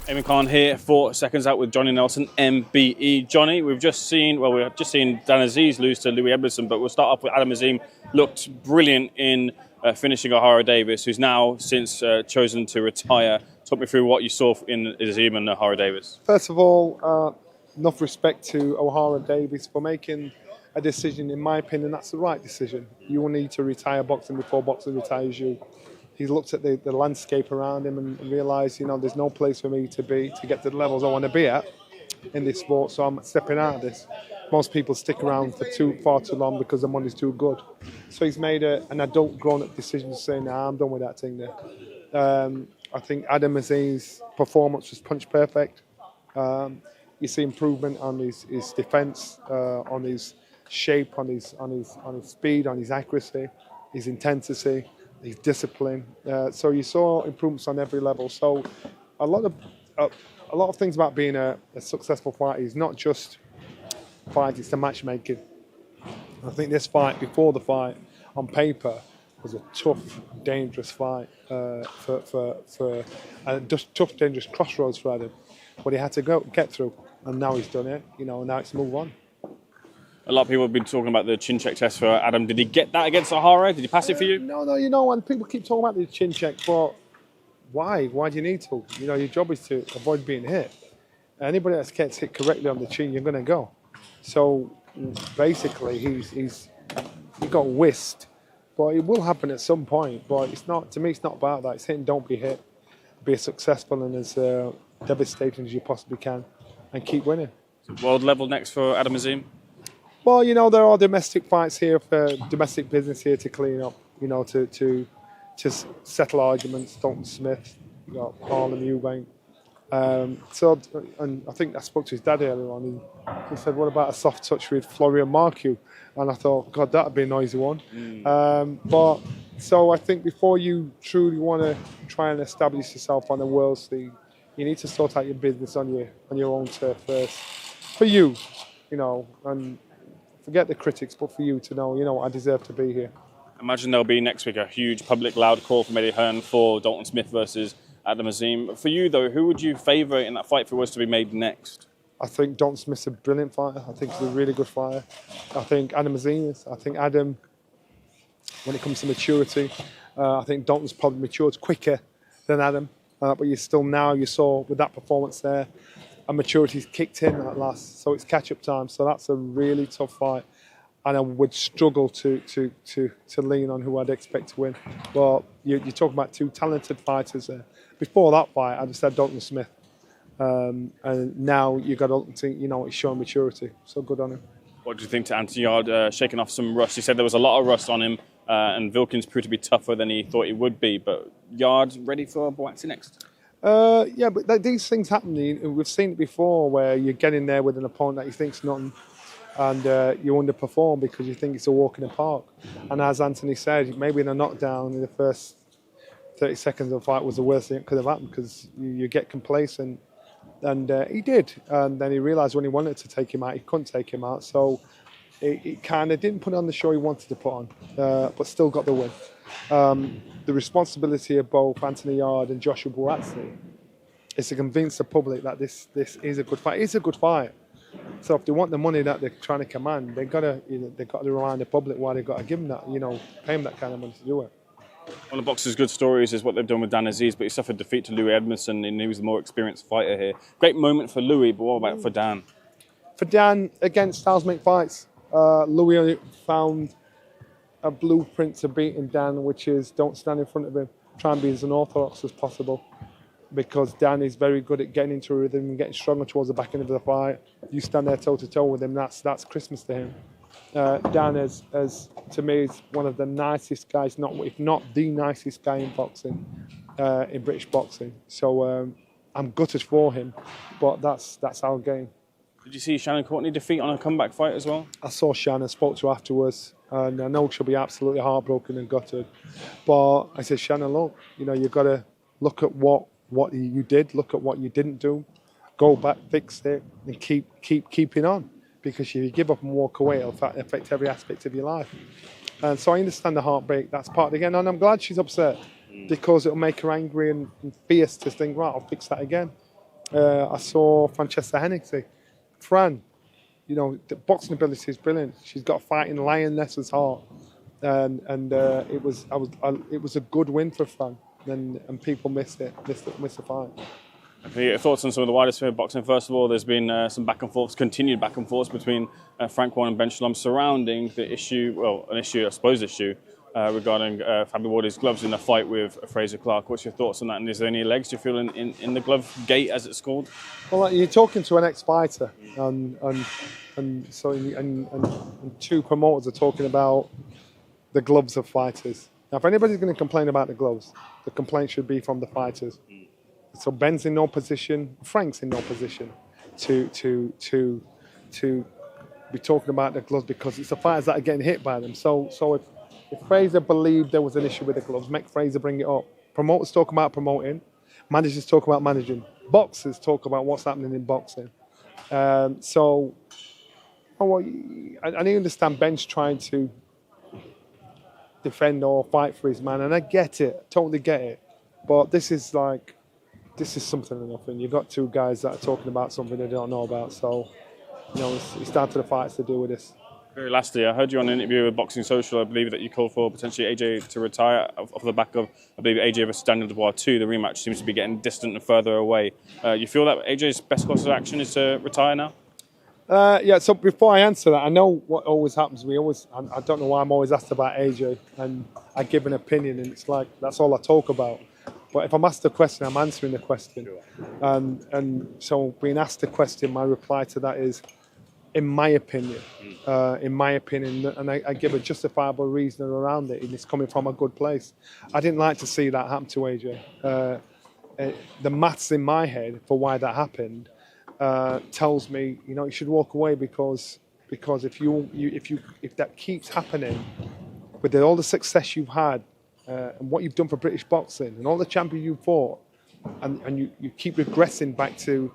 Eamon Khan here for Seconds Out with Johnny Nelson MBE. Johnny, we've just seen Dan Aziz lose to Louis Edmondson, but we'll start off with Adam Azim. Looked brilliant in finishing Ohara Davies, who's now since chosen to retire. Talk me through what you saw in Azim and Ohara Davies. First of all, enough respect to Ohara Davies for making a decision. In my opinion, that's the right decision. You will need to retire boxing before boxing retires you. He's looked at the landscape around him and realised, there's no place for me to get to the levels I want to be at in this sport, so I'm stepping out of this. Most people stick around for far too long because the money's too good. So he's made an adult, grown-up decision to say, nah, I'm done with that thing there. I think Adam Azim's performance was punch perfect. You see improvement on his defence, on his shape, on his speed, on his accuracy, his intensity, his discipline. So you saw improvements on every level. So a lot of things about being a successful fighter is not just fight; it's the matchmaking. I think this fight, before the fight, on paper, was a tough, dangerous fight just tough, dangerous crossroads for Adam. But he had to get through, and now he's done it. Now it's move on. A lot of people have been talking about the chin check test for Adam. Did he get that against Ohara? Did he pass it for you? No. And people keep talking about the chin check, but why? Why do you need to? Your job is to avoid being hit. Anybody that gets hit correctly on the chin, you're going to go. So basically, he got whisked, but it will happen at some point. But it's not. To me, it's not about that. It's hitting. Don't be hit. Be as successful and as devastating as you possibly can, and keep winning. World level next for Adam Azim? Well, there are domestic fights here, for domestic business here to clean up, to settle arguments. Dalton Smith, you got Harlem Eubank. And I think I spoke to his dad earlier on. He said, what about a soft touch with Florian Marcu? And I thought, God, that'd be a noisy one. So I think before you truly want to try and establish yourself on the world scene, you need to sort out your business on your own turf first. For you, and forget the critics, but for you to know, I deserve to be here. Imagine there'll be next week a huge public loud call from Eddie Hearn for Dalton Smith versus Adam Azim. For you, though, who would you favour in that fight if it was to be made next? I think Dalton Smith's a brilliant fighter. I think he's a really good fighter. I think Adam Azim is. I think Adam, when it comes to maturity, I think Dalton's probably matured quicker than Adam. But you saw with that performance there, and maturity's kicked in at last, so it's catch-up time. So that's a really tough fight, and I would struggle to lean on who I'd expect to win. But you're talking about two talented fighters there. Before that fight, I just said Dalton Smith, and now you got to think, he's showing maturity. So good on him. What do you think to Anthony Yard shaking off some rust? He said there was a lot of rust on him, and Wilkins proved to be tougher than he thought he would be. But Yard ready for Boatsy next? Yeah, but these things happen. We've seen it before where you get in there with an opponent that you think's nothing, and you underperform because you think it's a walk in the park. And as Anthony said, maybe in a knockdown in the first 30 seconds of the fight was the worst thing that could have happened because you get complacent. And he did. And then he realised when he wanted to take him out, he couldn't take him out. So it kind of didn't put on the show he wanted to put on, but still got the win. The responsibility of both Anthony Yard and Joshua Boatsy is to convince the public that this is a good fight. It's a good fight. So if they want the money that they're trying to command, they've got to remind the public why they've got to give them that, pay them that kind of money to do it. One of the boxers' good stories is what they've done with Dan Aziz, but he suffered defeat to Louis Edmondson, and he was the more experienced fighter here. Great moment for Louis, but what about for Dan? For Dan, again, styles make fights. Louis found a blueprint to beating Dan, which is don't stand in front of him. Try and be as unorthodox as possible, because Dan is very good at getting into a rhythm and getting stronger towards the back end of the fight. You stand there toe-to-toe with him, that's Christmas to him. Dan, as to me, is one of the nicest guys, if not the nicest guy in boxing, in British boxing. So I'm gutted for him, but that's our game. Did you see Shannon Courtney defeat on a comeback fight as well? I saw Shannon, spoke to her afterwards, and I know she'll be absolutely heartbroken and gutted. But I said, Shannon, look, you've got to look at what you did, look at what you didn't do, go back, fix it, and keeping on. Because if you give up and walk away, it'll affect every aspect of your life. And so I understand the heartbreak. That's part of the game. And I'm glad she's upset because it'll make her angry and fierce to think, right, I'll fix that again. I saw Francesca Hennessy. Fran, you know, the boxing ability is brilliant. She's got a fighting lioness's heart, and it was a good win for Fran. And people missed the fight. Your thoughts on some of the wider sphere of boxing? First of all, there's been some back and forths, continued back and forths between Frank Warren and Ben Shalom surrounding the issue, a supposed issue regarding Fabio Wardley's gloves in the fight with Frazer Clarke. What's your thoughts on that? And is there any legs, do you feel, in the glove gate, as it's called? Well, you're talking to an ex-fighter, and two promoters are talking about the gloves of fighters. Now, if anybody's going to complain about the gloves, the complaint should be from the fighters. So Ben's in no position, Frank's in no position to be talking about the gloves, because it's the fighters that are getting hit by them. So if Frazer believed there was an issue with the gloves, make Frazer bring it up. Promoters talk about promoting, managers talk about managing, boxers talk about what's happening in boxing. I understand Ben's trying to defend or fight for his man, and I get it, totally get it. But this is something or nothing. You've got two guys that are talking about something they don't know about. So, you know, it's down to the fighters to deal with this. Very lastly, I heard you on an interview with Boxing Social. I believe that you called for potentially AJ to retire off the back of, I believe, AJ versus Daniel Dubois 2. The rematch seems to be getting distant and further away. You feel that AJ's best course of action is to retire now? Yeah, so before I answer that, I know what always happens. I don't know why I'm always asked about AJ, and I give an opinion, and it's like, that's all I talk about. But if I'm asked a question, I'm answering the question. And so being asked a question, my reply to that is, in my opinion, and I give a justifiable reason around it, and it's coming from a good place. I didn't like to see that happen to AJ. The maths in my head for why that happened tells me, you know, you should walk away, because if that keeps happening, with all the success you've had and what you've done for British boxing and all the champions you've fought, and you keep regressing back to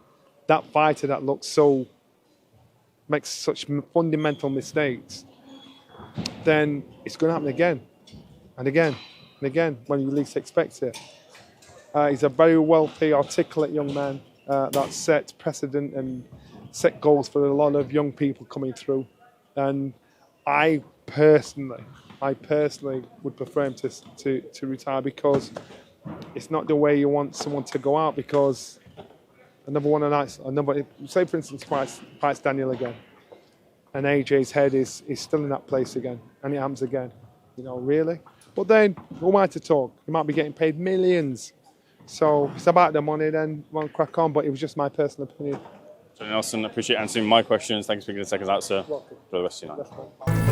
that fighter that makes such fundamental mistakes, then it's going to happen again and again and again when you least expect it. He's a very wealthy, articulate young man that sets precedent and set goals for a lot of young people coming through. And I personally would prefer him to retire, because it's not the way you want someone to go out. Because say for instance fights Daniel again, and AJ's head is still in that place again, and it happens again. You know, really? But then, who am I to talk? He might be getting paid millions. So if it's about the money, then we'll crack on. But it was just my personal opinion. Johnny Nelson, I appreciate answering my questions. Thanks for speaking to Seconds Out, sir. Welcome. For the rest of your night.